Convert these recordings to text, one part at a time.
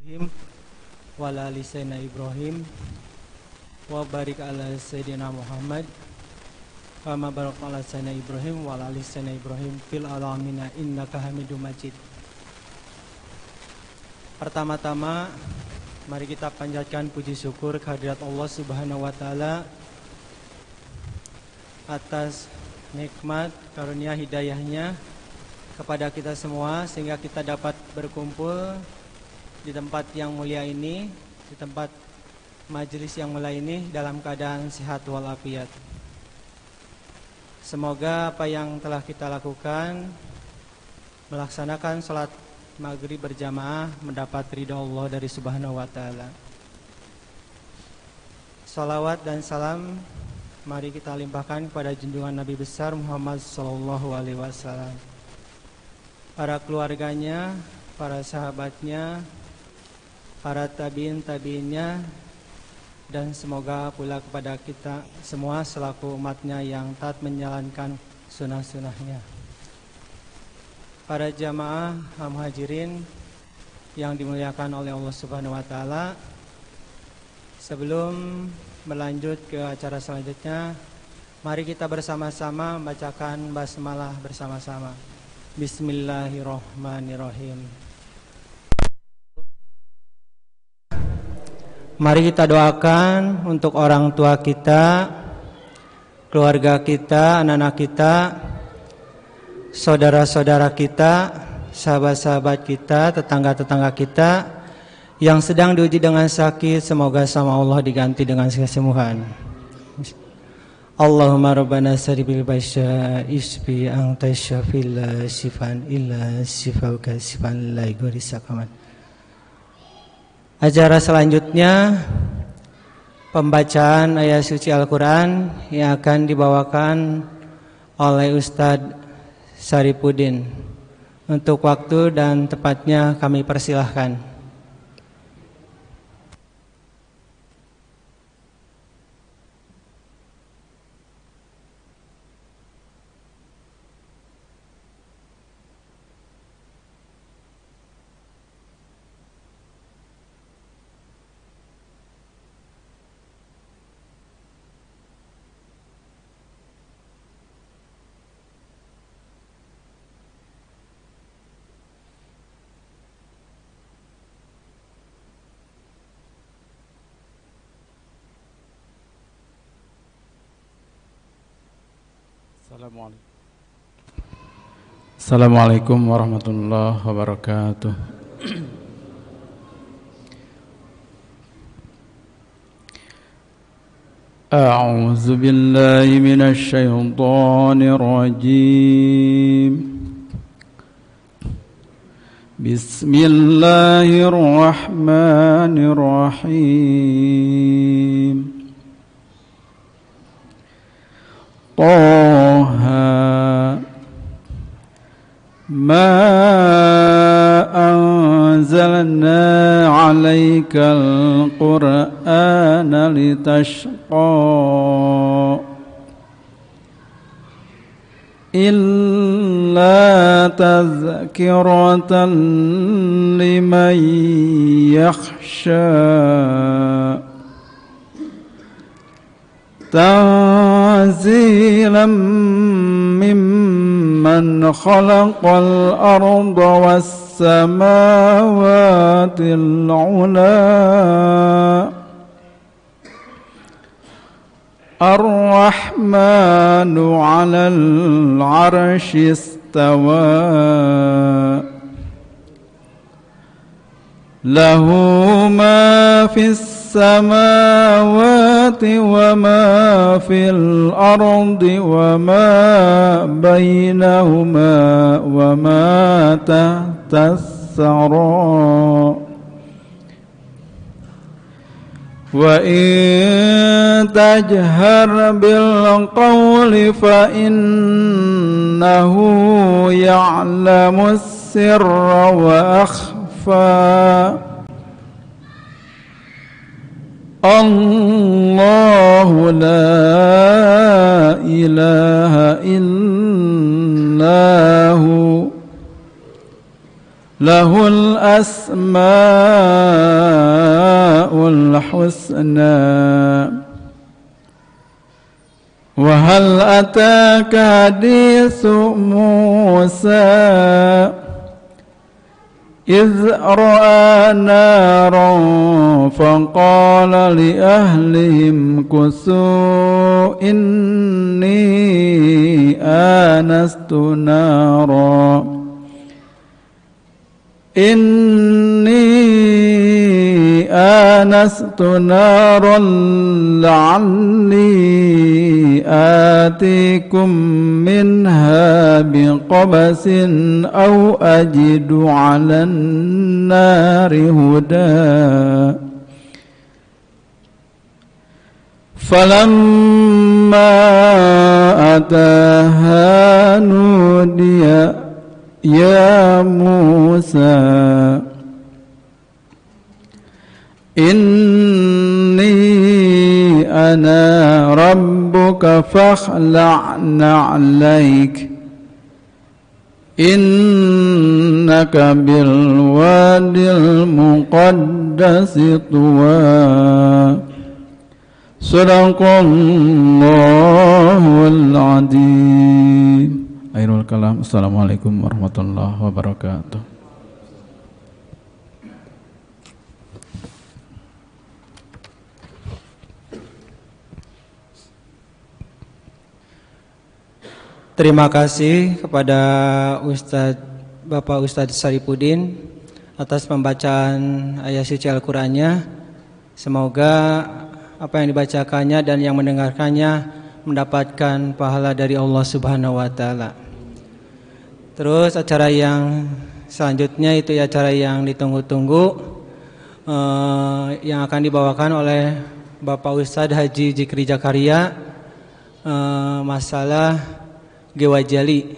Ibrahim wa ala ali sayyidina Ibrahim wa barik ala sayyidina Muhammad wa ma barak ala sayyidina Ibrahim wa ala ali sayyidina Ibrahim fil alamin innaka Hamidum Majid. Pertama-tama mari kita panjatkan puji syukur kehadirat Allah Subhanahu wa taala atas nikmat karunia hidayahnya kepada kita semua sehingga kita dapat berkumpul di tempat yang mulia ini, di tempat majelis yang mulia ini dalam keadaan sehat walafiat. Semoga apa yang telah kita lakukan, melaksanakan salat maghrib berjamaah, mendapat ridha Allah dari Subhanahu wa taala. Salawat dan salam mari kita limpahkan kepada junjungan Nabi besar Muhammad sallallahu alaihi wasallam, para keluarganya, para sahabatnya, para tabi'in-tabi'innya, dan semoga pula kepada kita semua selaku umatnya yang taat menjalankan sunnah-sunnahnya. Para jamaah muhajirin yang dimuliakan oleh Allah Subhanahu wa taala, sebelum berlanjut ke acara selanjutnya, mari kita bersama-sama membacakan basmalah bersama-sama. Bismillahirrahmanirrahim. Mari kita doakan untuk orang tua kita, keluarga kita, anak-anak kita, saudara-saudara kita, sahabat-sahabat kita, tetangga-tetangga kita yang sedang diuji dengan sakit, semoga sama Allah diganti dengan kesembuhan. Allahumma rabbana saribil basya isbi anta syafil la sifan illa sifauka sifan la yuguri sakamat. Acara selanjutnya pembacaan ayat suci Al-Quran yang akan dibawakan oleh Ustadz Saripudin. Untuk waktu dan tepatnya kami persilahkan. Assalamualaikum warahmatullahi wabarakatuh. A'udzu billahi minasy syaithanir rajim. Bismillahirrahmanirrahim. Taha ma anzalna 'alaikal qur'ana litashqa illa tadhkiratan liman yakhsha tanzilan mimman khalaqal arda was samawatil ula ar-rahmanu 'alal 'arsy istawa lahu ma fis samawati wa ma fil ardi wa ma bainahuma wa ma tahtas sara wa in tajhar bil qawli fa innahu ya'lamus sirra wa akhfa Allahu la ilaha illahu له الأسماء الحسنى وهل أتاك حديث موسى إذ رأى نارا فقال لأهلهم كثوا إني آنست نارا لعلي آتيكم منها بقبس أو أجد على النار هدى فلما أتاها نودي يا موسى إني أنا ربك فاخلع نعليك إنك بالوادي المقدس طوى صدق الله العظيم. Akhirul kalam. Assalamualaikum warahmatullahi wabarakatuh. Terima kasih kepada Bapak Ustadz Saripudin atas pembacaan ayat suci Al-Qur'annya. Semoga apa yang dibacakannya dan yang mendengarkannya mendapatkan pahala dari Allah Subhanahu wa taala. Terus acara yang selanjutnya itu acara yang ditunggu-tunggu yang akan dibawakan oleh Bapak Ustadz Haji Zikri Zakaria, masalah Gewajali,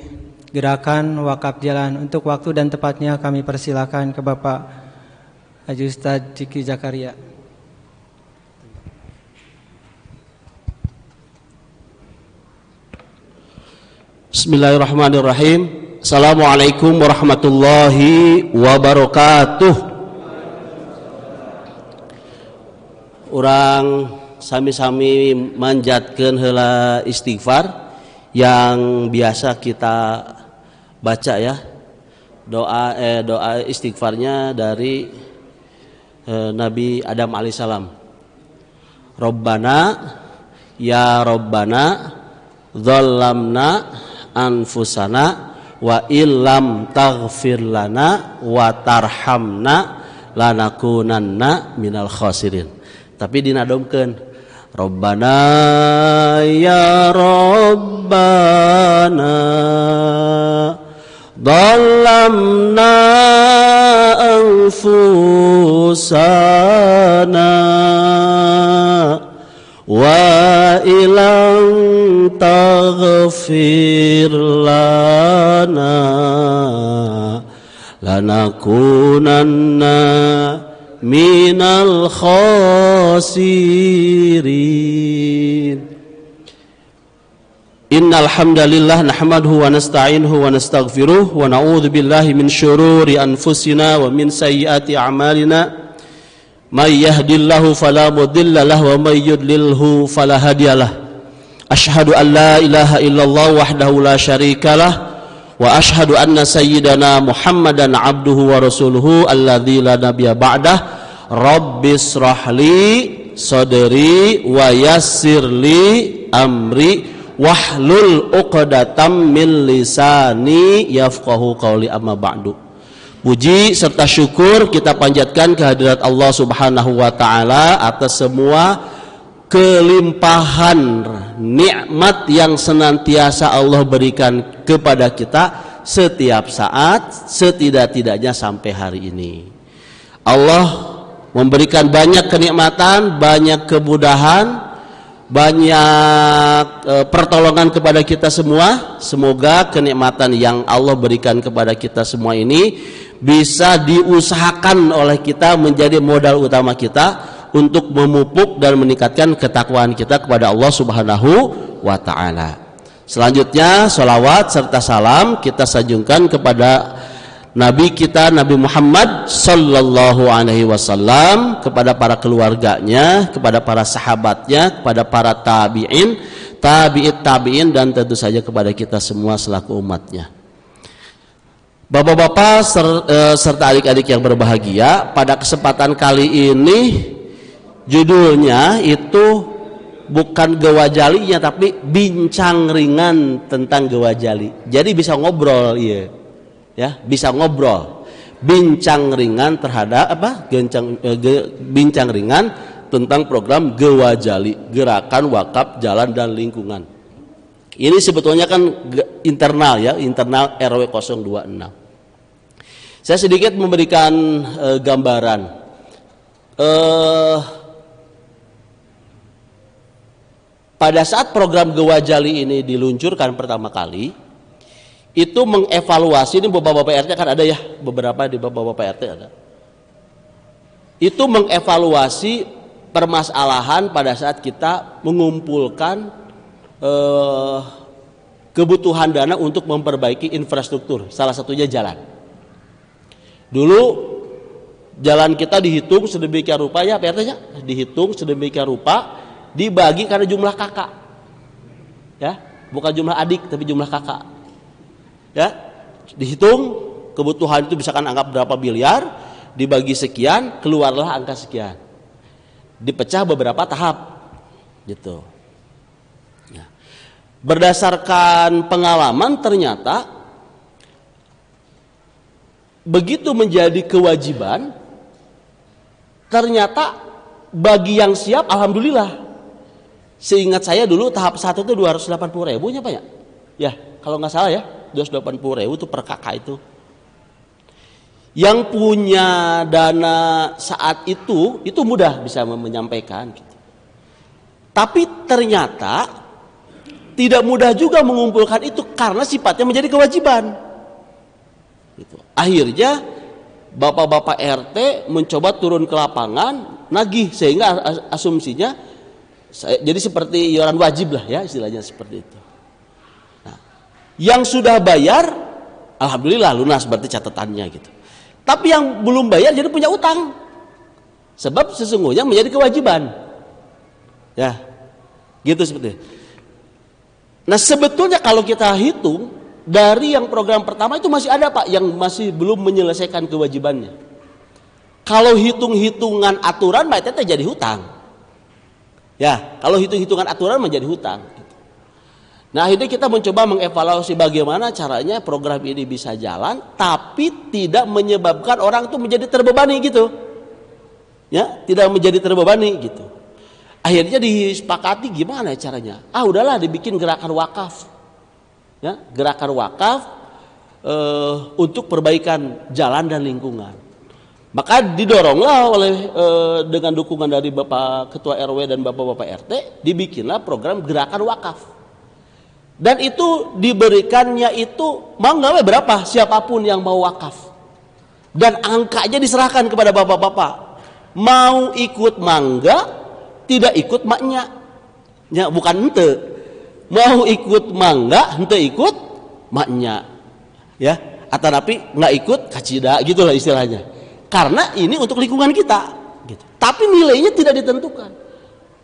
gerakan wakaf jalan. Untuk waktu dan tepatnya kami persilakan ke Bapak Haji Ustadz Zikri Zakaria. Bismillahirrahmanirrahim. Assalamualaikum warahmatullahi wabarakatuh. Urang sami-sami manjatkeun heula istighfar yang biasa kita baca ya. Doa istighfarnya dari Nabi Adam alaihissalam. Rabbana ya Rabbana dzalamna anfusana wa illam taghfir lana wa tarhamna lanakunanna minal khasirin. Tapi dinadomkeun Rabbana ya Rabbana dzalamna anfusana wa ilam taghfir lana lanakunanna minal khasirin. Innal hamdalillah nahmaduhu wa nasta'inuhu wa nastaghfiruh wa na'udzu billahi min syururi anfusina wa min sayyiati a'malina. May yahdillahu fala mudilla lahu wa may yudlilhu fala hadiyalah. Asyhadu an la ilaha illallah wahdahu la syarikalah wa asyhadu anna sayyidana Muhammadan abduhu wa rasuluhu alladzi la nabiyya ba'dah. Rabbis rahli sadri wa yassirli amri wahlul uqdatam min lisani yafqahu qawli amma ba'du. Puji serta syukur kita panjatkan kehadirat Allah Subhanahu wa taala atas semua kelimpahan nikmat yang senantiasa Allah berikan kepada kita setiap saat, setidak-tidaknya sampai hari ini. Allah memberikan banyak kenikmatan, banyak kemudahan, banyak pertolongan kepada kita semua. Semoga kenikmatan yang Allah berikan kepada kita semua ini bisa diusahakan oleh kita menjadi modal utama kita untuk memupuk dan meningkatkan ketakwaan kita kepada Allah Subhanahu wa taala. Selanjutnya sholawat serta salam kita sanjungkan kepada Nabi kita Nabi Muhammad sallallahu alaihi wasallam, kepada para keluarganya, kepada para sahabatnya, kepada para tabi'in, tabi'in dan tentu saja kepada kita semua selaku umatnya. Bapak-bapak serta adik-adik yang berbahagia, pada kesempatan kali ini judulnya itu bukan gewajalinya tapi bincang ringan tentang gewajali. Jadi bisa ngobrol ya, bisa ngobrol, bincang ringan terhadap bincang ringan tentang program Gewajali, Gerakan Wakaf Jalan dan Lingkungan. Ini sebetulnya kan internal ya, internal RW 026. Saya sedikit memberikan gambaran. Pada saat program Gewajali ini diluncurkan pertama kali, itu mengevaluasi, ini bapak-bapak RT kan ada ya, beberapa di bapak-bapak RT ada. Itu mengevaluasi permasalahan pada saat kita mengumpulkan kebutuhan dana untuk memperbaiki infrastruktur, salah satunya jalan. Dulu jalan kita dihitung sedemikian rupa ya, Pak RT-nya dihitung sedemikian rupa, dibagi karena jumlah kakak, ya, bukan jumlah adik tapi jumlah kakak. Ya, dihitung kebutuhan itu misalkan anggap berapa miliar, dibagi sekian, keluarlah angka sekian, dipecah beberapa tahap gitu ya. Berdasarkan pengalaman ternyata begitu menjadi kewajiban, ternyata bagi yang siap alhamdulillah. Seingat saya dulu tahap 1 itu 280.000 nya Pak ya, kalau nggak salah ya, 280.000 itu per kakak itu. Yang punya dana saat itu mudah bisa menyampaikan gitu. Tapi ternyata tidak mudah juga mengumpulkan itu karena sifatnya menjadi kewajiban gitu. Akhirnya bapak-bapak RT mencoba turun ke lapangan nagih, sehingga asumsinya jadi seperti iuran wajib lah ya, istilahnya seperti itu. Yang sudah bayar alhamdulillah lunas, berarti catatannya gitu. Tapi yang belum bayar jadi punya utang, sebab sesungguhnya menjadi kewajiban ya, gitu seperti itu. Nah sebetulnya kalau kita hitung dari yang program pertama itu masih ada Pak yang masih belum menyelesaikan kewajibannya. Kalau hitung-hitungan aturan Pak itu jadi hutang ya, kalau hitung-hitungan aturan menjadi hutang. Nah akhirnya kita mencoba mengevaluasi bagaimana caranya program ini bisa jalan tapi tidak menyebabkan orang itu menjadi terbebani gitu ya, tidak menjadi terbebani gitu. Akhirnya disepakati gimana caranya, udahlah dibikin gerakan wakaf ya, gerakan wakaf untuk perbaikan jalan dan lingkungan. Maka didoronglah oleh dengan dukungan dari Bapak Ketua RW dan Bapak-bapak RT, dibikinlah program gerakan wakaf. Dan itu diberikannya itu mau nggak berapa siapapun yang mau wakaf, dan angkanya diserahkan kepada bapak-bapak. Mau ikut mangga, tidak ikut maknya ya, bukan ente. Mau ikut mangga, ente ikut maknya ya, atau tapi nggak ikut kacida gitulah istilahnya, karena ini untuk lingkungan kita gitu. Tapi nilainya tidak ditentukan.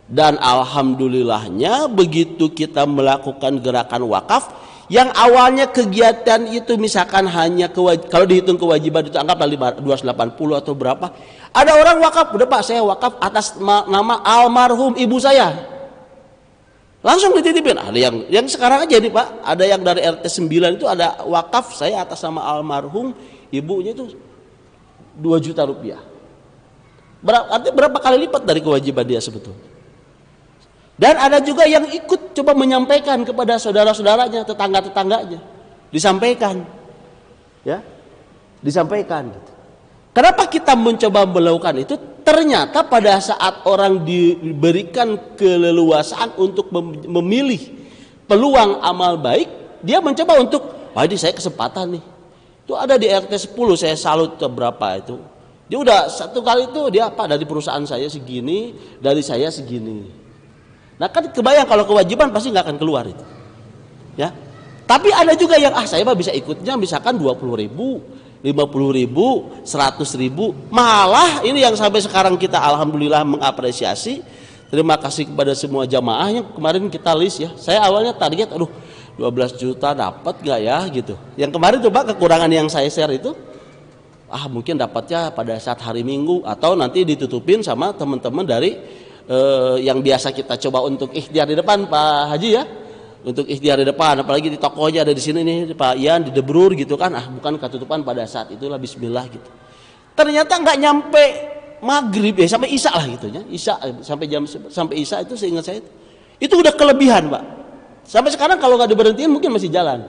Dan alhamdulillahnya begitu kita melakukan gerakan wakaf yang awalnya kegiatan itu misalkan hanya kalau dihitung kewajiban itu anggaplah 280 atau berapa, ada orang wakaf, udah Pak saya wakaf atas nama almarhum ibu saya, langsung dititipin. Ada yang sekarang aja nih Pak, ada yang dari RT 9 itu ada wakaf saya atas nama almarhum ibunya itu 2 juta rupiah. Artinya berapa kali lipat dari kewajiban dia sebetulnya. Dan ada juga yang ikut coba menyampaikan kepada saudara-saudaranya, tetangga-tetangganya, disampaikan, ya, disampaikan. Gitu. Kenapa kita mencoba melakukan itu? Ternyata pada saat orang diberikan keleluasaan untuk memilih peluang amal baik, dia mencoba untuk, ini saya kesempatan nih. Itu ada di RT 10, saya salut berapa itu. Dia udah satu kali itu dia dari perusahaan saya segini, dari saya segini. Nah kan kebayang kalau kewajiban pasti nggak akan keluar itu, ya. Tapi ada juga yang saya mah bisa ikutnya misalkan 20.000, 15.000 50.000, 100.000, malah ini yang sampai sekarang kita alhamdulillah mengapresiasi. Terima kasih kepada semua jamaah yang kemarin kita list ya. Saya awalnya target 12 juta dapat nggak ya gitu. Yang kemarin coba kekurangan yang saya share itu, mungkin dapatnya pada saat hari Minggu atau nanti ditutupin sama teman-teman dari yang biasa kita coba untuk ikhtiar di depan Pak Haji ya. Untuk ikhtiar di depan, apalagi di tokonya ada di sini nih Pak Ian di Debrur gitu kan, bukan ketutupan pada saat itulah bismillah gitu. Ternyata nggak nyampe maghrib ya, sampai isya lah gitu ya, isya sampai isya itu seingat saya itu udah kelebihan Pak. Sampai sekarang kalau nggak diberhentiin mungkin masih jalan,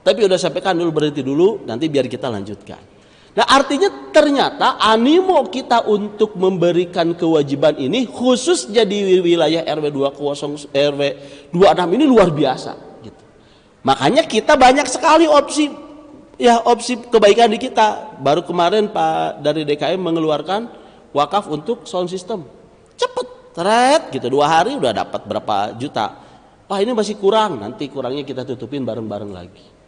tapi udah sampaikan dulu berhenti dulu, nanti biar kita lanjutkan. Nah artinya ternyata animo kita untuk memberikan kewajiban ini khususnya di wilayah RW 20 RW 26 ini luar biasa gitu. Makanya kita banyak sekali opsi kebaikan di kita. Baru kemarin Pak dari DKM mengeluarkan wakaf untuk sound system. Cepet, teret gitu, 2 hari udah dapat berapa juta. Pak ini masih kurang, nanti kurangnya kita tutupin bareng-bareng lagi.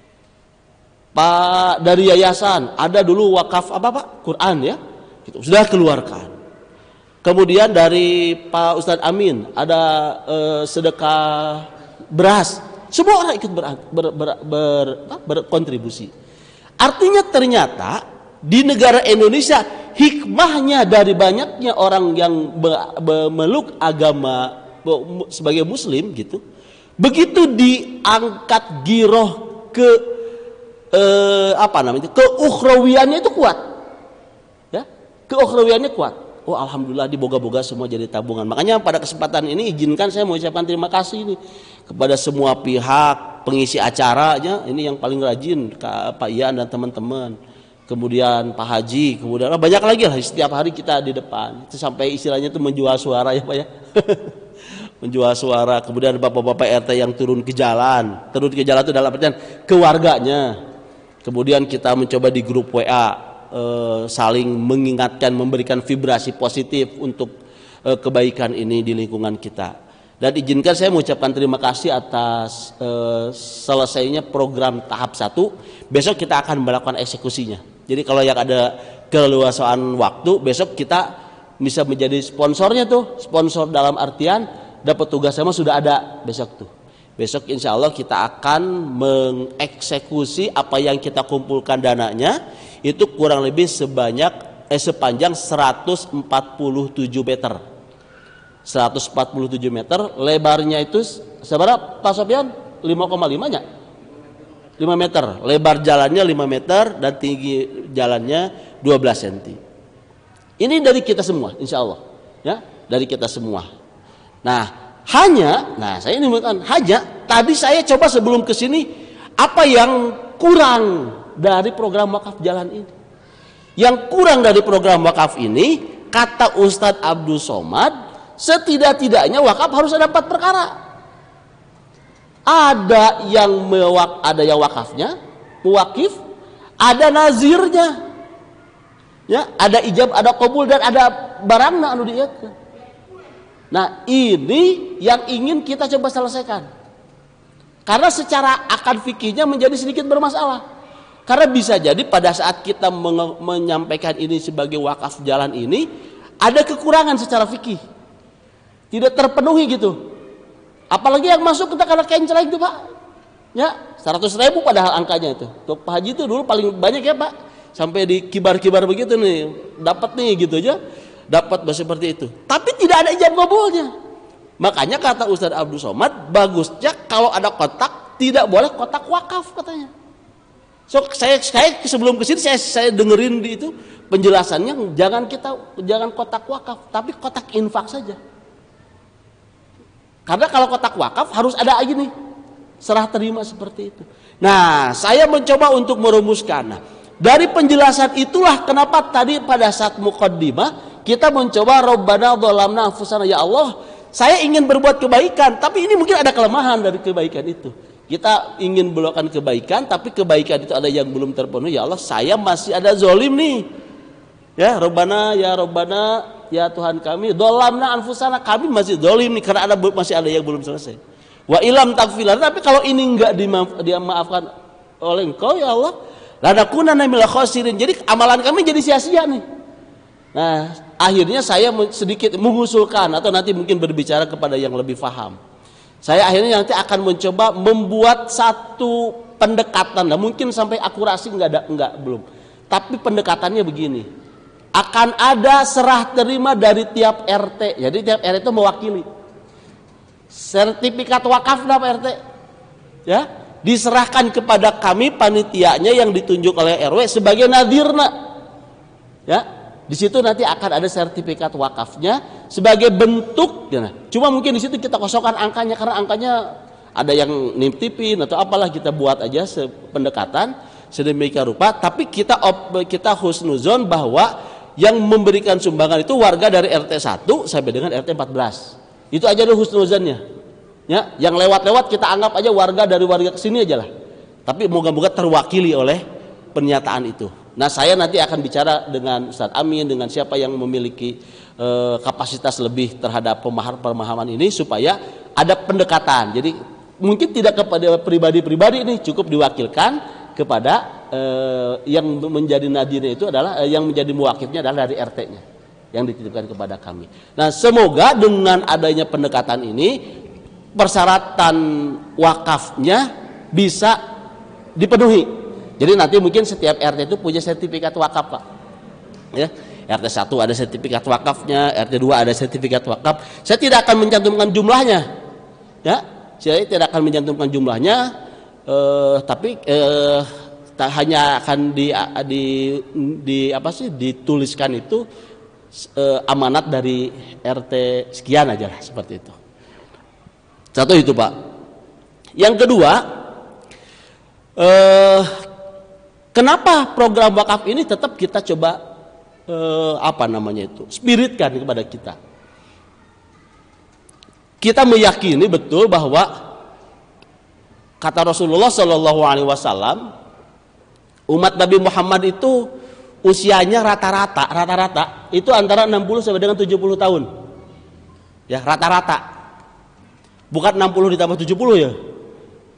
Pak dari yayasan ada dulu wakaf Quran ya, gitu, sudah keluarkan. Kemudian dari Pak Ustadz Amin ada sedekah beras, semua orang ikut berkontribusi. Artinya ternyata di negara Indonesia hikmahnya dari banyaknya orang yang memeluk agama sebagai Muslim gitu, begitu diangkat giroh ke keukhrawiannya itu kuat ya, keukhrawiannya kuat. Alhamdulillah diboga-boga semua jadi tabungan. Makanya pada kesempatan ini izinkan saya mengucapkan terima kasih nih kepada semua pihak pengisi acaranya, ini yang paling rajin Pak Ian dan teman-teman, kemudian Pak Haji, kemudian banyak lagi lah, setiap hari kita di depan itu sampai istilahnya itu menjual suara ya Pak ya. Menjual suara. Kemudian bapak-bapak RT yang turun ke jalan itu dalam artian keluarganya. Kemudian kita mencoba di grup WA saling mengingatkan, memberikan vibrasi positif untuk kebaikan ini di lingkungan kita. Dan izinkan saya mengucapkan terima kasih atas selesainya program tahap 1. Besok kita akan melakukan eksekusinya. Jadi kalau yang ada keleluasaan waktu, besok kita bisa menjadi sponsornya tuh. Sponsor dalam artian dapat tugas sama sudah ada besok tuh. Besok insya Allah kita akan mengeksekusi apa yang kita kumpulkan dananya, itu kurang lebih sepanjang 147 meter. 147 meter, lebarnya itu seberapa Pak Sofyan? 5,5 nya? 5 meter, lebar jalannya 5 meter dan tinggi jalannya 12 cm. Ini dari kita semua insya Allah ya, dari kita semua. Saya ini bukan hanya tadi saya coba sebelum ke sini apa yang kurang dari program wakaf jalan ini. Yang kurang dari program wakaf ini kata Ustadz Abdul Somad, setidak-tidaknya wakaf harus ada 4 perkara. Ada yang wakafnya, muwakif, ada nazirnya. Ya, ada ijab, ada qabul dan ada barangna anu diieukeun. Nah ini yang ingin kita coba selesaikan. Karena secara akad fikihnya menjadi sedikit bermasalah. Karena bisa jadi pada saat kita menyampaikan ini sebagai wakaf jalan ini, ada kekurangan secara fikih. Tidak terpenuhi gitu. Apalagi yang masuk kita karena kenceleng itu Pak. Ya 100.000 padahal angkanya itu. Tuh Pak Haji itu dulu paling banyak ya Pak. Sampai di kibar-kibar begitu nih. Dapat nih gitu aja. Dapat seperti itu, tapi tidak ada ijab qabulnya. Makanya kata Ustadz Abdul Somad, bagusnya kalau ada kotak tidak boleh kotak wakaf katanya. So saya sebelum kesini saya dengerin di itu penjelasannya, jangan kotak wakaf, tapi kotak infak saja. Karena kalau kotak wakaf harus ada lagi nih serah terima seperti itu. Nah saya mencoba untuk merumuskan. Dari penjelasan itulah kenapa tadi pada saat muqaddimah kita mencoba Rabbana dhalamna anfusana, ya Allah saya ingin berbuat kebaikan tapi ini mungkin ada kelemahan dari kebaikan itu. Kita ingin melakukan kebaikan tapi kebaikan itu ada yang belum terpenuhi. Ya Allah saya masih ada zolim nih. Ya Rabbana ya Tuhan kami dhalamna anfusana, kami masih zolim nih karena masih ada yang belum selesai. Wa ilam taghfir, tapi kalau ini enggak dimaafkan oleh Engkau ya Allah, lanakunanna minal khasirin. Jadi amalan kami jadi sia-sia nih. Nah, akhirnya saya sedikit mengusulkan atau nanti mungkin berbicara kepada yang lebih paham. Saya akhirnya nanti akan mencoba membuat satu pendekatan. Nah, mungkin sampai akurasi enggak belum. Tapi pendekatannya begini. Akan ada serah terima dari tiap RT. Jadi tiap RT itu mewakili. Sertifikat wakaf Pak RT. Ya, diserahkan kepada kami panitianya yang ditunjuk oleh RW sebagai nadhirna. Ya, di situ nanti akan ada sertifikat wakafnya sebagai bentuk. Ya, cuma mungkin di situ kita kosongkan angkanya karena angkanya ada yang nitipin atau apalah, kita buat aja pendekatan sedemikian rupa. Tapi kita husnuzon bahwa yang memberikan sumbangan itu warga dari RT 1 sampai dengan RT 14. Itu aja dulu husnuzonnya. Ya, yang lewat-lewat kita anggap aja warga dari warga kesini aja lah. Tapi moga-moga terwakili oleh pernyataan itu. Nah, saya nanti akan bicara dengan Ustadz Amin, dengan siapa yang memiliki kapasitas lebih terhadap pemahaman ini supaya ada pendekatan. Jadi mungkin tidak kepada pribadi-pribadi ini, cukup diwakilkan kepada yang menjadi nadirnya itu adalah yang menjadi muwakifnya adalah dari RT-nya yang dititipkan kepada kami. Nah, semoga dengan adanya pendekatan ini persyaratan wakafnya bisa dipenuhi. Jadi nanti mungkin setiap RT itu punya sertifikat wakaf, Pak. Ya, RT 1 ada sertifikat wakafnya, RT 2 ada sertifikat wakaf. Saya tidak akan mencantumkan jumlahnya. Ya, saya tidak akan mencantumkan jumlahnya, tapi hanya akan dituliskan itu amanat dari RT sekian aja lah, seperti itu. Satu itu, Pak. Yang kedua, kenapa program wakaf ini tetap kita coba spiritkan kepada kita. Kita meyakini betul bahwa kata Rasulullah SAW, umat Nabi Muhammad itu usianya rata-rata itu antara 60 sampai dengan 70 tahun. Ya, rata-rata. Bukan 60 ditambah 70 ya.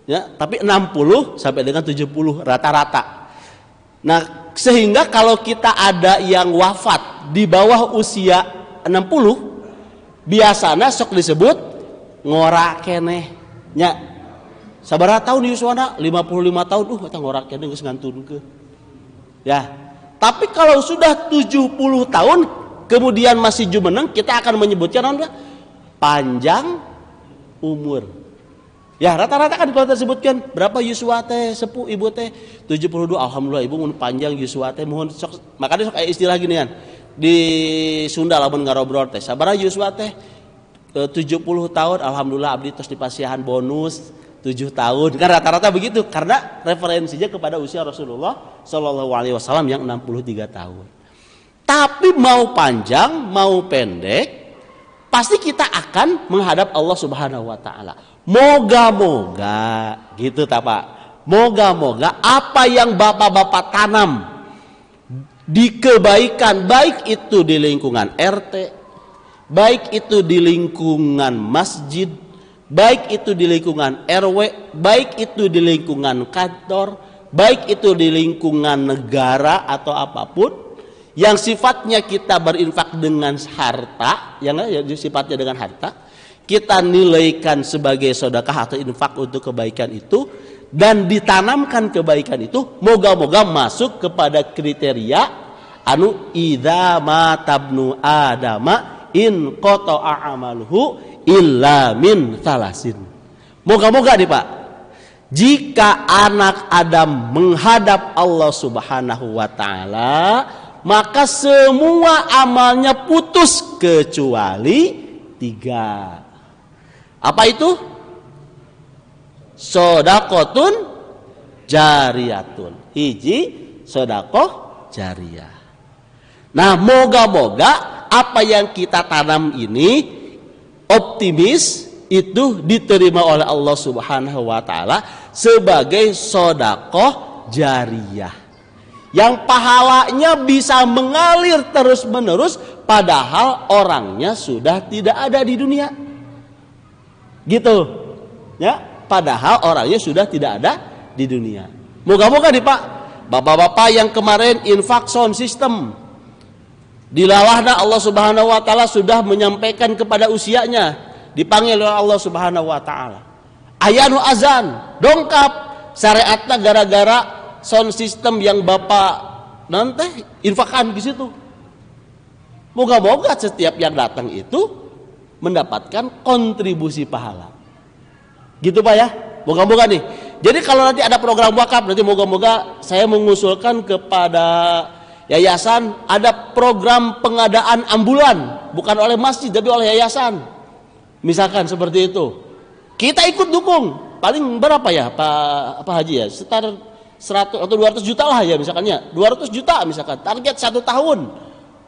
Ya, tapi 60 sampai dengan 70 rata-rata. Nah, sehingga kalau kita ada yang wafat di bawah usia 60, biasanya sok disebut ngora keneh nya. Sabaraha tahun yuswana? 55 tahun. Eta ngora keneh geus ngantunkeun. Ya. Tapi kalau sudah 70 tahun kemudian masih jumeneng, kita akan menyebutnya panjang umur. Ya, rata-rata kan kalau tersebutkan berapa yuswa teh sepuh ibu teh 72. Alhamdulillah ibu mun panjang yuswa teh mohon sok, makanya sok istilah gini kan. Di Sunda lamun ngarobrol teh sabaraha yuswa teh 70 tahun. Alhamdulillah abdi tos dipasihan bonus 7 tahun. Kan rata-rata begitu karena referensinya kepada usia Rasulullah sallallahu alaihi wasallam yang 63 tahun. Tapi mau panjang, mau pendek, pasti kita akan menghadap Allah Subhanahu wa taala. Moga-moga gitu Pak. Moga-moga apa yang Bapak-bapak tanam di kebaikan, baik itu di lingkungan RT, baik itu di lingkungan masjid, baik itu di lingkungan RW, baik itu di lingkungan kantor, baik itu di lingkungan negara atau apapun yang sifatnya kita berinfak dengan harta, yang sifatnya dengan harta, kita nilaikan sebagai sedekah atau infak untuk kebaikan itu, dan ditanamkan kebaikan itu, moga-moga masuk kepada kriteria anu idza matabnu adama in qata'a amaluhu illa min thalasin. Moga-moga nih Pak, jika anak Adam menghadap Allah Subhanahu wa taala, maka semua amalnya putus kecuali 3. Apa itu? Sodakotun jariyatun. Hiji, sodakoh jariyah. Nah, moga-moga apa yang kita tanam ini optimis itu diterima oleh Allah Subhanahu wa taala sebagai sodakoh jariyah, yang pahalanya bisa mengalir terus-menerus padahal orangnya sudah tidak ada di dunia. Gitu. Ya, padahal orangnya sudah tidak ada di dunia. Moga-moga nih Pak, Bapak-bapak yang kemarin infak sound system, dilawahna Allah Subhanahu wa taala sudah menyampaikan kepada usianya, dipanggil oleh Allah Subhanahu wa taala. Ayanu azan, dongkap syariatnya gara-gara sound system yang Bapak nanti infakan di situ. Moga-moga setiap yang datang itu mendapatkan kontribusi pahala. Gitu Pak ya. Moga-moga nih. Jadi kalau nanti ada program wakaf, nanti moga-moga saya mengusulkan kepada yayasan ada program pengadaan ambulan, bukan oleh masjid tapi oleh yayasan. Misalkan seperti itu. Kita ikut dukung. Paling berapa ya Pak Haji ya? Sekitar 100 atau 200 juta lah ya misalkannya. 200 juta misalkan. Target 1 tahun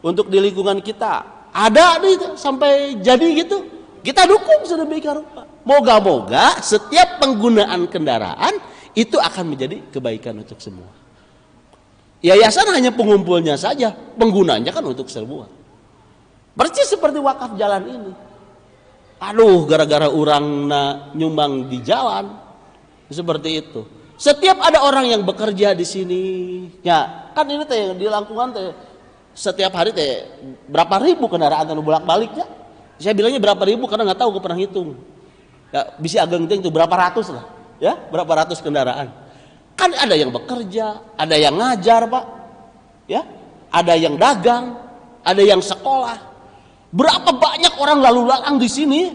untuk di lingkungan kita. Ada nih sampai jadi gitu. Kita dukung sedemikian rupa. Moga-moga setiap penggunaan kendaraan itu akan menjadi kebaikan untuk semua. Yayasan hanya pengumpulnya saja, penggunanya kan untuk semua. Persis seperti wakaf jalan ini. Aduh, gara-gara orang nyumbang di jalan, seperti itu. Setiap ada orang yang bekerja di sini, ya kan ini teh di Langkungan teh setiap hari teh berapa ribu kendaraan yang bolak-balik ya. Saya bilangnya berapa ribu karena nggak tahu, gue pernah hitung. Ya, bisa ageng itu berapa ratus lah, ya berapa ratus kendaraan. Kan ada yang bekerja, ada yang ngajar Pak, ya, ada yang dagang, ada yang sekolah. Berapa banyak orang lalu lalang di sini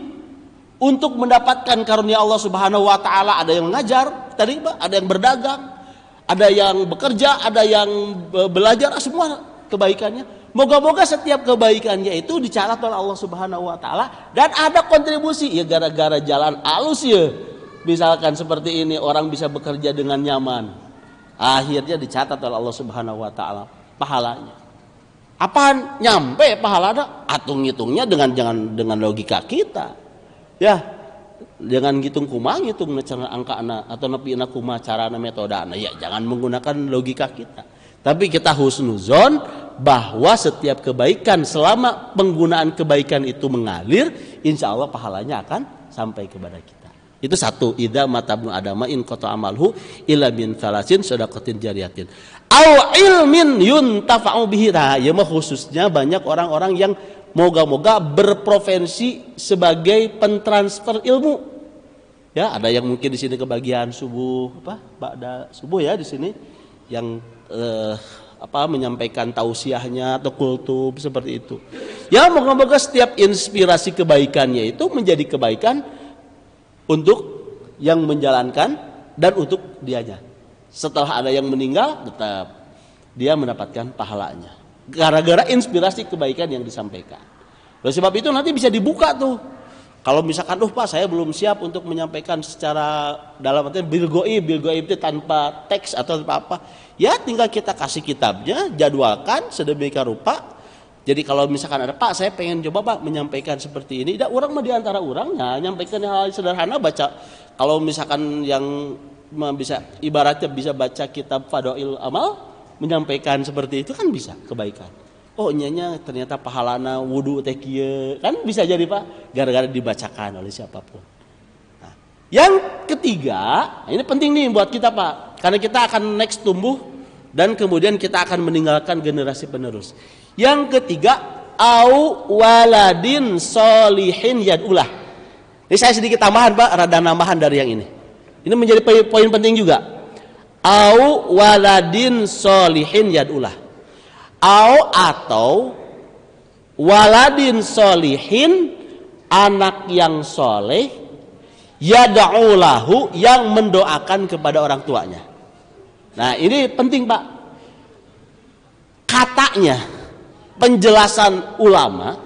untuk mendapatkan karunia Allah Subhanahu Wa Taala. Ada yang ngajar, tadi Pak, ada yang berdagang, ada yang bekerja, ada yang belajar, semua kebaikannya. Moga-moga setiap kebaikannya itu dicatat oleh Allah Subhanahu wa taala dan ada kontribusi ya gara-gara jalan alus ya. Misalkan seperti ini orang bisa bekerja dengan nyaman. Akhirnya dicatat oleh Allah Subhanahu wa taala pahalanya. Apaan? Nyampe pahalanya? Atung-hitungnya dengan logika kita. Ya. Dengan ngitung kumaha ngitung cara angkana atau nepina kumaha carana metodana. Ya jangan menggunakan logika kita. Tapi kita husnuzon bahwa setiap kebaikan selama penggunaan kebaikan itu mengalir, insya Allah pahalanya akan sampai kepada kita. Itu satu. Idza matabnu adama in qata amalhu illa min salasin shadaqatin jariyatin au ilmin yuntafa'u bihi. Nah, ya mah khususnya banyak orang-orang yang moga-moga berprofesi sebagai pentransfer ilmu. Ya, ada yang mungkin di sini kebagian subuh ba'da subuh ya di sini yang menyampaikan tausiahnya atau kultub seperti itu. Ya moga-moga setiap inspirasi kebaikannya itu menjadi kebaikan untuk yang menjalankan dan untuk dianya. Setelah ada yang meninggal tetap dia mendapatkan pahalanya. Gara-gara inspirasi kebaikan yang disampaikan. Oleh sebab itu nanti bisa dibuka tuh. Kalau misalkan Pak saya belum siap untuk menyampaikan secara dalam artian bil goib itu tanpa teks atau tanpa apa, ya tinggal kita kasih kitabnya, jadwalkan sedemikian rupa. Jadi kalau misalkan ada Pak saya pengen coba Pak menyampaikan seperti ini, orang mah diantara orangnya nyampaikan hal sederhana baca. Kalau misalkan yang bisa ibaratnya bisa baca kitab Fadail Amal menyampaikan seperti itu kan bisa kebaikan. Oh nyanya ternyata pahalana wudu teh kieu kan bisa jadi Pak gara-gara dibacakan oleh siapapun. Nah, yang ketiga, ini penting nih buat kita Pak, karena kita akan next tumbuh dan kemudian kita akan meninggalkan generasi penerus. Yang ketiga, au waladin solihin yadulah. Ini saya sedikit tambahan Pak, rada nambahan dari yang ini. Ini menjadi poin penting juga. Au waladin solihin yadulah. Atau waladin solihin, anak yang soleh, yad'ulahu, yang mendoakan kepada orang tuanya. Nah ini penting Pak. Katanya penjelasan ulama,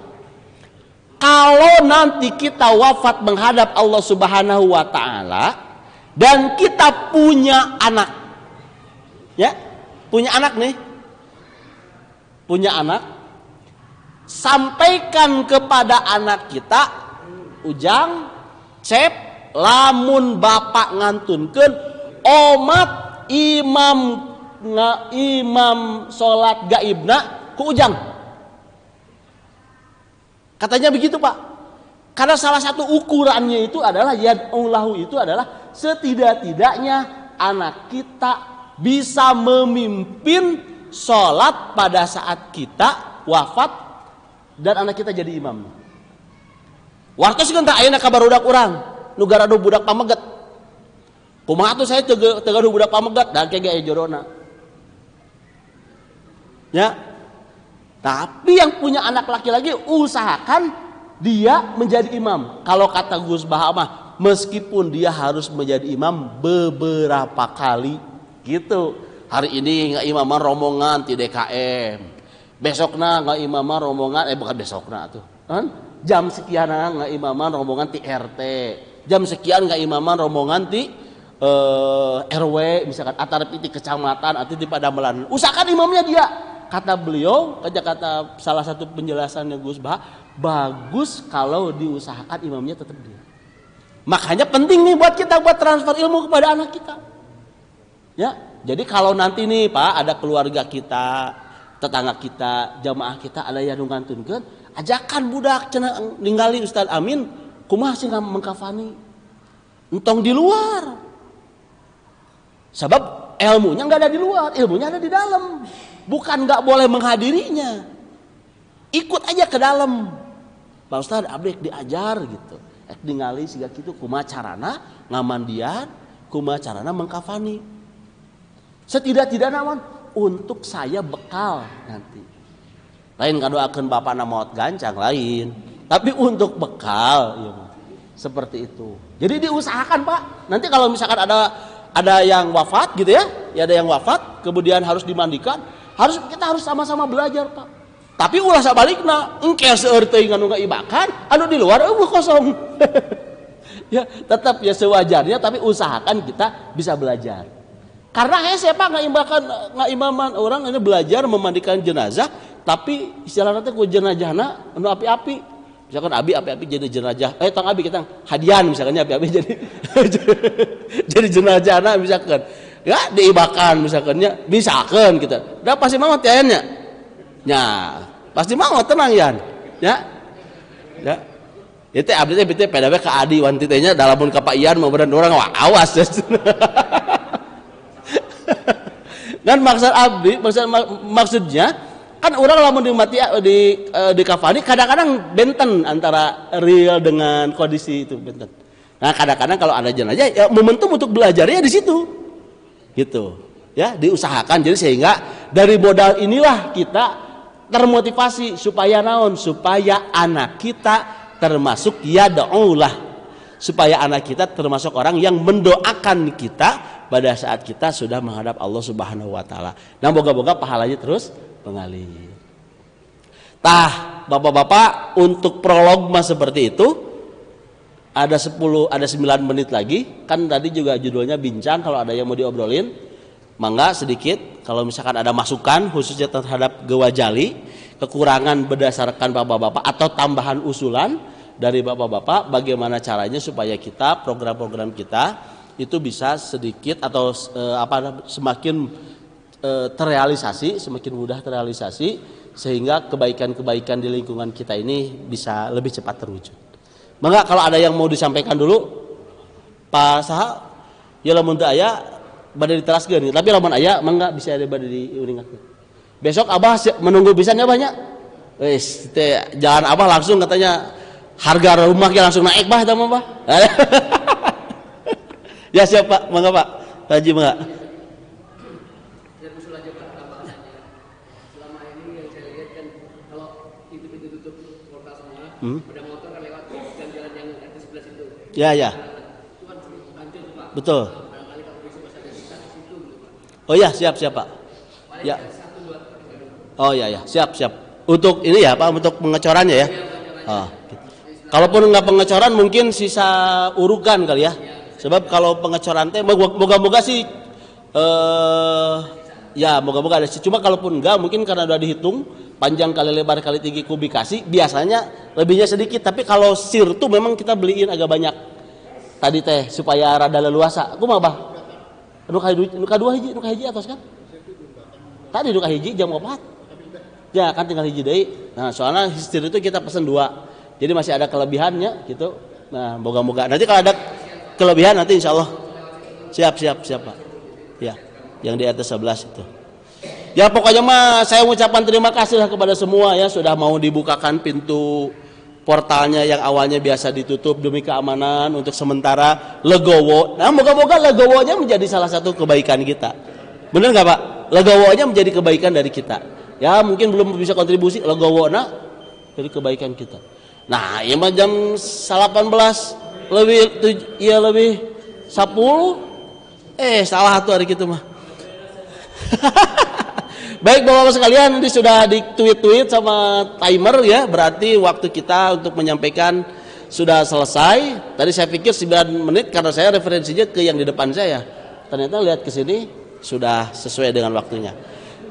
kalau nanti kita wafat menghadap Allah Subhanahu wa taala dan kita punya anak, ya punya anak nih, punya anak, sampaikan kepada anak kita, ujang cep lamun bapak ngantunkeun omat imam salat gaibna ku ujang. Katanya begitu Pak. Karena salah satu ukurannya itu adalah yad'ulahu, itu adalah setidak-tidaknya anak kita bisa memimpin sholat pada saat kita wafat dan anak kita jadi imam. Wartos kan tak ayeuna kabar budak urang nu garadu budak pameget. Kumaha atuh saya teu budak pameget dan kege aya jorona. Ya. Tapi yang punya anak laki-laki usahakan dia menjadi imam. Kalau kata Gus Baha mah meskipun dia harus menjadi imam beberapa kali gitu. Hari ini ngaimaman rombongan ti DKM. Besokna ngaimaman rombongan bukan besokna atuh. Jam sekian ngaimaman rombongan ti RT. Jam sekian ngaimaman rombongan ti RW misalkan atar ti kecamatan atau di Padamelan. Usahakan imamnya dia. Kata beliau, kata salah satu penjelasannya Gus Baha, bagus kalau diusahakan imamnya tetap dia. Makanya penting nih buat kita buat transfer ilmu kepada anak kita. Ya, jadi kalau nanti nih Pak ada keluarga kita, tetangga kita, jamaah kita ada yang ngantunkeun, ajakan budak cenah ningali Ustaz Amin, kumaha sih mengkafani? Entong di luar. Sebab ilmunya nggak ada di luar, ilmunya ada di dalam. Bukan nggak boleh menghadirinya, ikut aja ke dalam. Pak Ustadz abdek diajar gitu, ningali siga kitu kumaha carana ngamandian, kumaha carana mengkafani. Setidak-tidaknya untuk saya bekal nanti. Lain kadoakeun bapana maot gancang lain, tapi untuk bekal ya, seperti itu. Jadi diusahakan Pak. Nanti kalau misalkan ada yang wafat gitu ya ada yang wafat kemudian harus dimandikan. Kita harus sama-sama belajar Pak. Tapi ulah sabalikna engke seueur teuing anu ngaibakan, anu di luar kosong. Ya, tetap ya sewajarnya tapi usahakan kita bisa belajar. Karena siapa ngaimaman orang ini belajar memandikan jenazah, tapi istilahnya teh ku jenazahna anu api-api. Misalkan api-api jadi jenazah. Tong abi kita hadian misalkan api-api jadi jadi jenazahna misalkan. Ya diibakan misalkannya bisakan kita dah pasti mau tiannya ya pasti mau tenang ya itu abdi teh PDW ke adi wanti teh nya dalamun ka Pak Ian mau beran orang awas dan maksudnya kan orang lamun dimati di kafani kadang-kadang benten antara real dengan kondisi itu benten. Nah kadang-kadang kalau ada jenazah ya momentum untuk belajarnya di situ gitu ya diusahakan. Jadi sehingga dari modal inilah kita termotivasi supaya naon, supaya anak kita termasuk yad'ulah, supaya anak kita termasuk orang yang mendoakan kita pada saat kita sudah menghadap Allah Subhanahu wa taala. Nah boga-boga pahalanya terus mengalir. Tah Bapak-bapak untuk prolog mah seperti itu. Ada 9 menit lagi. Kan tadi juga judulnya bincang, kalau ada yang mau diobrolin mangga sedikit. Kalau misalkan ada masukan khususnya terhadap Gewajali, kekurangan berdasarkan Bapak-bapak atau tambahan usulan dari Bapak-bapak, bagaimana caranya supaya kita program-program kita itu bisa sedikit atau semakin terrealisasi, semakin mudah terrealisasi, sehingga kebaikan-kebaikan di lingkungan kita ini bisa lebih cepat terwujud. Mangga kalau ada yang mau disampaikan dulu Pak Saha, ya lamun teu aya bade diteraskeun, tapi lamun aya mangga bisa bade diuningakeun. Besok Abah menunggu pisan ya banyak. Wis jalan Abah langsung katanya harga rumah langsung naik Bah eta mah Bah. Ya siap Pak, mangga Pak. Haji mangga. Selama ini yang saya lihat kan kalau pintu-pintu tutup portal semua, pada motor kan lewat jalan yang di sebelah situ. Ya. Itu kan hancur Pak. Betul. Barangkali kalau besok masih ada sisa di situ gitu Pak. Oh ya, siap Pak. Ya. Oh ya, siap. Untuk ini ya Pak, untuk pengecorannya ya. Oh, gitu. Kalaupun nggak pengecoran mungkin sisa urukan kali ya. Sebab kalau pengecoran teh moga-moga sih ya moga-moga ada sih. Cuma kalaupun enggak mungkin karena udah dihitung panjang kali lebar kali tinggi kubikasi biasanya lebihnya sedikit. Tapi kalau sir tuh memang kita beliin agak banyak. Tadi teh supaya rada leluasa. Aku mah Bah. Nu ka hiji atas kan? Tadi nu ka hiji jam 4. Ya kan tinggal hiji deui. Nah, soalnya sir itu kita pesen 2. Jadi masih ada kelebihannya gitu. Nah, moga-moga nanti kalau ada kelebihan nanti insyaallah siap Pak. Ya. yang di RT 11 itu. Ya pokoknya mah saya mengucapkan terima kasih lah kepada semua ya sudah mau dibukakan pintu portalnya yang awalnya biasa ditutup demi keamanan untuk sementara legowo. Nah moga-moga legowonya menjadi salah satu kebaikan kita. Bener nggak Pak? Legowonya menjadi kebaikan dari kita. Ya mungkin belum bisa kontribusi legowo jadi kebaikan kita. Nah ya mah jam 18 lebih 10 salah satu hari gitu mah. Baik Bapak-Bapak sekalian, ini sudah di tweet sama timer ya, berarti waktu kita untuk menyampaikan sudah selesai. Tadi saya pikir 9 menit karena saya referensinya ke yang di depan saya. Ternyata lihat ke sini sudah sesuai dengan waktunya.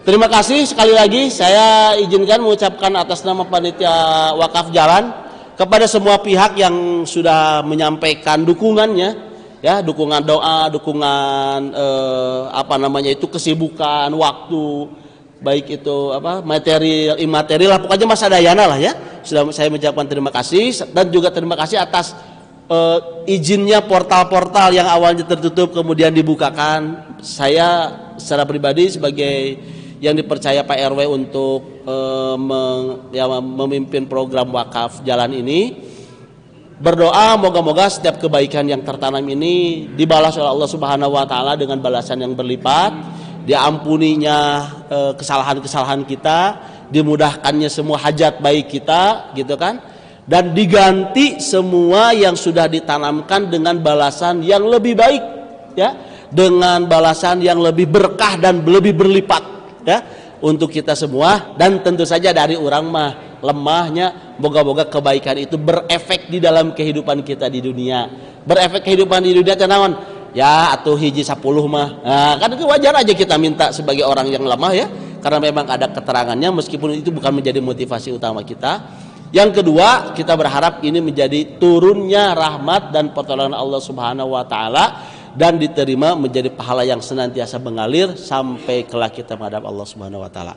Terima kasih sekali lagi, saya izinkan mengucapkan atas nama panitia wakaf jalan kepada semua pihak yang sudah menyampaikan dukungannya, ya dukungan doa, dukungan kesibukan waktu, baik itu material, imaterial lah, pokoknya masa dayana lah ya. Sudah saya mengucapkan terima kasih dan juga terima kasih atas izinnya portal-portal yang awalnya tertutup kemudian dibukakan. Saya secara pribadi sebagai yang dipercaya Pak RW untuk memimpin program wakaf jalan ini, berdoa moga-moga setiap kebaikan yang tertanam ini dibalas oleh Allah Subhanahu wa taala dengan balasan yang berlipat, diampuninya kesalahan-kesalahan kita, dimudahkannya semua hajat baik kita gitu kan, dan diganti semua yang sudah ditanamkan dengan balasan yang lebih baik ya, dengan balasan yang lebih berkah dan lebih berlipat ya untuk kita semua. Dan tentu saja dari orang mah lemahnya, moga-moga kebaikan itu berefek di dalam kehidupan kita di dunia. Berefek kehidupan di dunia tenawan ya, atau hiji 10 mah. Nah, kan itu wajar aja kita minta sebagai orang yang lemah ya, karena memang ada keterangannya meskipun itu bukan menjadi motivasi utama kita. Yang kedua, kita berharap ini menjadi turunnya rahmat dan pertolongan Allah Subhanahu wa taala dan diterima menjadi pahala yang senantiasa mengalir sampai kelak kita menghadap Allah Subhanahu wa taala.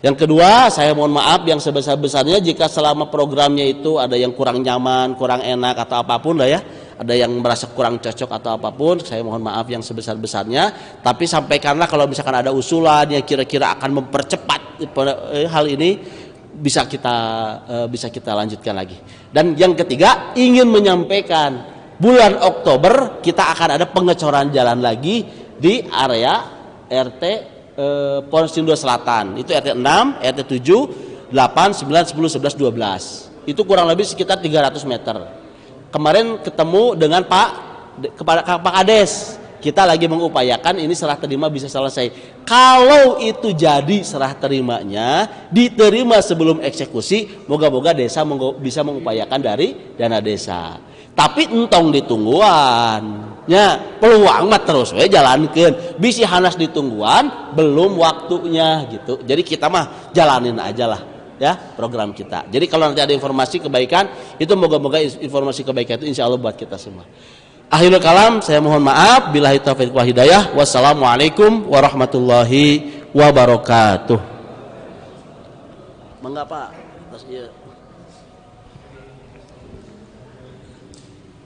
Yang kedua, saya mohon maaf yang sebesar-besarnya jika selama programnya itu ada yang kurang nyaman, kurang enak atau apapun lah ya, ada yang merasa kurang cocok atau apapun, saya mohon maaf yang sebesar-besarnya. Tapi sampaikanlah kalau misalkan ada usulan yang kira-kira akan mempercepat hal ini, bisa kita lanjutkan lagi. Dan yang ketiga, ingin menyampaikan bulan Oktober kita akan ada pengecoran jalan lagi di area RT Ponsindo Selatan. Itu RT 6, RT 7, 8, 9, 10, 11, 12. Itu kurang lebih sekitar 300 meter. Kemarin ketemu dengan Pak Kades. Kita lagi mengupayakan ini serah terima bisa selesai. Kalau itu jadi serah terimanya diterima sebelum eksekusi, moga-moga desa bisa mengupayakan dari dana desa. Tapi entong ditungguan nya, peluang mah terus we jalankeun, bisi hanas ditungguan belum waktunya gitu. Jadi kita mah jalanin aja lah ya program kita. Jadi kalau nanti ada informasi kebaikan itu moga-moga informasi kebaikan itu insya Allah buat kita semua. Akhirul kalam, saya mohon maaf, billahi taufiq wal hidayah. Wassalamualaikum warahmatullahi wabarakatuh. Mengapa?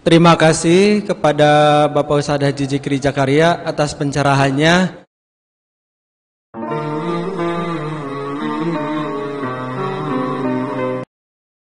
Terima kasih kepada Bapak Ustadz Haji Zikri Zakaria atas pencerahannya.